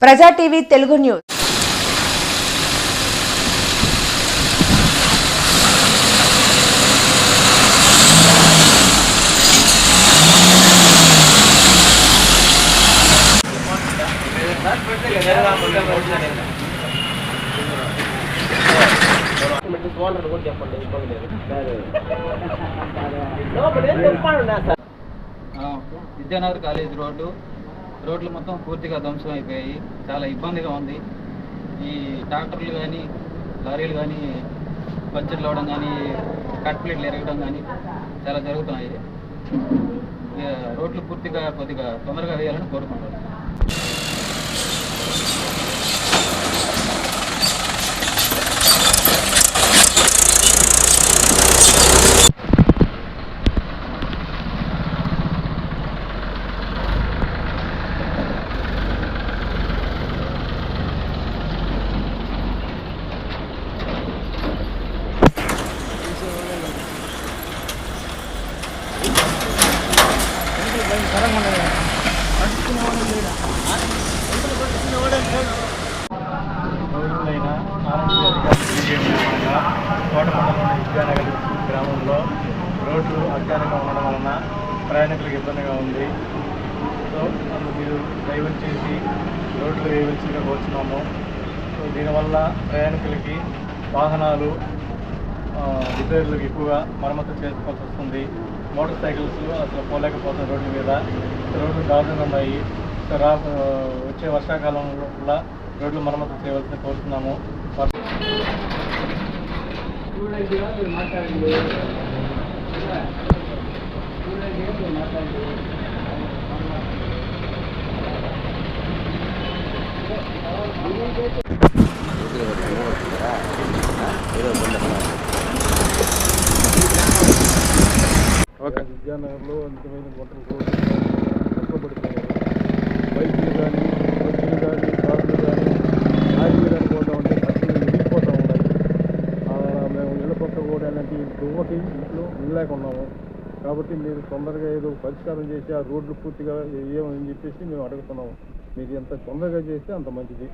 ప్రజా TV Telugu news. Vidyanagar college రోడ్లు మొత్తం పూర్తిగా ధ్వంసం అయిపోయాయి. చాలా ఇబ్బందిగా ఉంది. ఈ ట్రాక్టర్లు కానీ లారీలు కానీ పంచర్లు అవ్వడం కానీ కట్ ప్లేట్లు ఎరగడం కానీ చాలా జరుగుతున్నాయి. రోడ్లు పూర్తిగా కొద్దిగా తొందరగా వేయాలని కోరుకుంటున్నాను. రోజులైన కోటమండలం విద్యానగర్ గ్రామంలో రోడ్లు అజ్ఞానంగా ఉండడం వలన ప్రయాణికులకు ఇబ్బందిగా ఉంది. సో అందుకు మీరు డ్రైవర్ చేసి రోడ్లు వేయవలసిందిగా కోరుతున్నాము. సో దీనివల్ల ప్రయాణికులకి వాహనాలు రిపేర్లకు ఎక్కువగా మరమ్మతు చేసుకోవాల్సి వస్తుంది. మోటార్ సైకిల్స్ అసలు పోలేకపోతున్న రోడ్ల మీద రోడ్లు దారుణంగా ఉన్నాయి. వచ్చే వర్షాకాలంలో కూడా రోడ్లు మరమ్మతు చేయవలసింది కోరుతున్నాము. విద్యానగర్లో అంతమైన గుంటలు కష్టపడుతున్నారు. బైకులు కానీ బస్సులు కానీ కార్లు కానీ లారీలు కానీ పోతూ ఉంటే ఖర్చులు మిగిలిపోతూ ఉన్నాయి. మేము ఇళ్ళ పక్క కూడా అలాంటి దువ్వకి ఇంట్లో ఉండలేకున్నాము. కాబట్టి మీరు తొందరగా ఏదో పరిష్కారం చేసి ఆ రోడ్లు పూర్తిగా వేయమని చెప్పేసి మేము అడుగుతున్నాము. మీరు ఎంత తొందరగా చేస్తే అంత మంచిది.